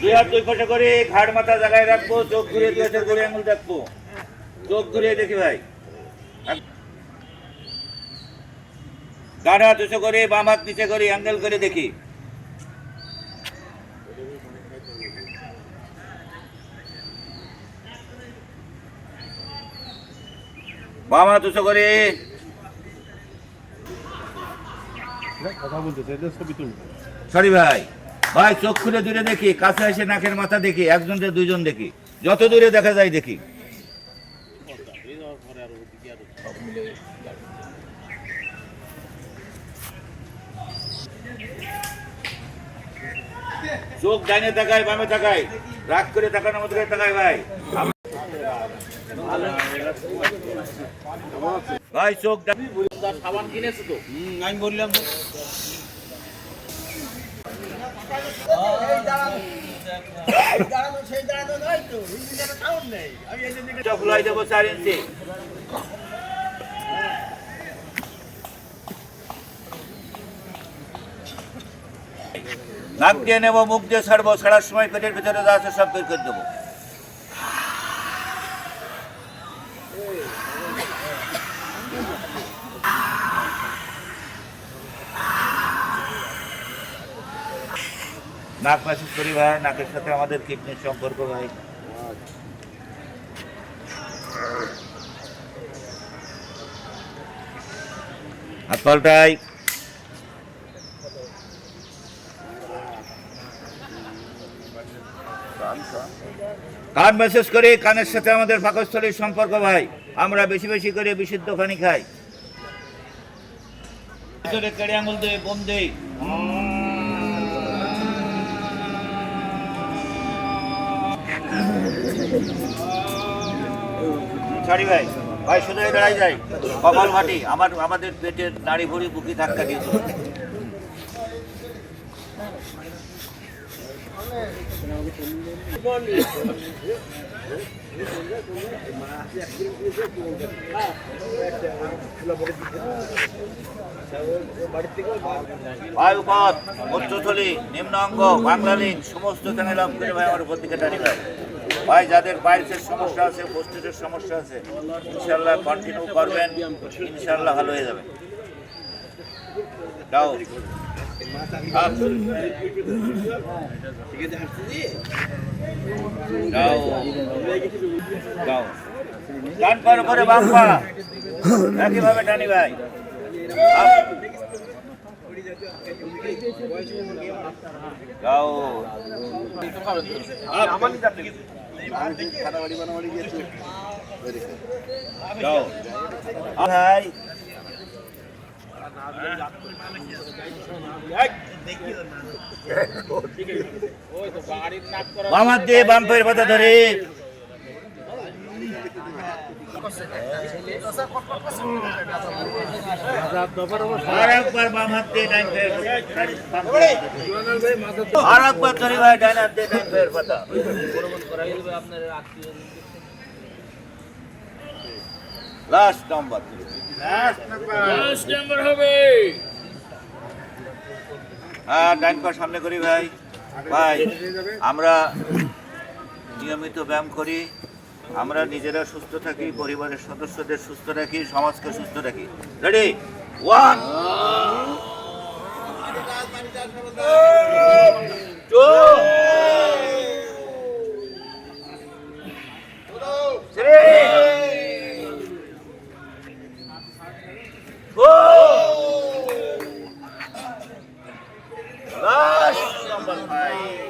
দুই হাত দুই পাশে করে ঘাড় মাথা জায়গায় রাখবো, চোখ ঘুরিয়ে 2 হাতের গোড়ে আঙুল দেখবো, চোখ ঘুরিয়ে দেখি ভাই। ডান হাত উঁচু করে বাম হাত নিচে করে অ্যাঙ্গেল করে দেখি। বাম হাত উঁচু করে সরি ভাই, ভাই চোখ খুলে দূরে দেখি, কাছে এসে নাকের মাথা দেখি, একজন থেকে 2 জন দেখি, যত দূরে দেখা যায় দেখি। চোখ ডাইনে তাকায় বামে তাকায়, রাগ করে তাকানোর মতো করে তাকায় ভাই। ভাই চোখ সাবান কিনেছো তো? আমি বললাম ফুলাই দেবো 4 ইঞ্চি। নাক দিয়ে নেবো, মুখ দিয়ে ছাড়বো, ছাড়ার সময় পেটের ভিতরে যা আছে সব বের করে দেবো। নাক ম্যাসেজ করি ভাই, নাকের সাথে আমাদের কিডনির সম্পর্ক ভাই। হাত পাল্টাই। কান মেসেজ করি, কানের সাথে আমাদের পাকস্থলীর সম্পর্ক ভাই। আমরা বেশি বেশি করে বিশুদ্ধ পানি খাই। কেড়ে আঙুল দিয়ে বোম দেই। সরি ভাই, ভাই শুধু দাঁড়াই যায়, কপাল মাটি, আমাদের পেটের নাড়ি ভুড়ি বুকি ধাক্কা দিয়েছে। বায়ুপথ, মূত্রথলি, নিম্ন অঙ্গ, বাংলা লিঙ্ক সমস্ত স্থানে লাভ করে ভাই আমার উপর দিকে টানি ভাই। ভাই যাদের পাইলসের সমস্যা আছে, পোস্টেজের সমস্যা আছে, ইনশাল্লাহ কন্টিনিউ করবেন, ইনশাল্লাহ ভালো হয়ে যাবে। যাও যাও যাও, ডান পার উপরে বাম পা একইভাবে টানি ভাই। যাও যাও ভাই। বাম হাত দিয়ে বাম পায়ের পাতা ধরে আর একবার বাম হাত দিয়ে ডান পায়ের আর একবার ধরে ভাই ডান হাত দিয়ে ডান পায়ের পাতা। লাস্ট নাম্বার হবে। হ্যাঁ ডান পা সামনে করি ভাই। ভাই আমরা নিয়মিত ব্যায়াম করি, আমরা নিজেরা সুস্থ থাকি, পরিবারের সদস্যদের সুস্থ রাখি, সমাজকে সুস্থ রাখি। Ready 1 2 3 4 last number 5।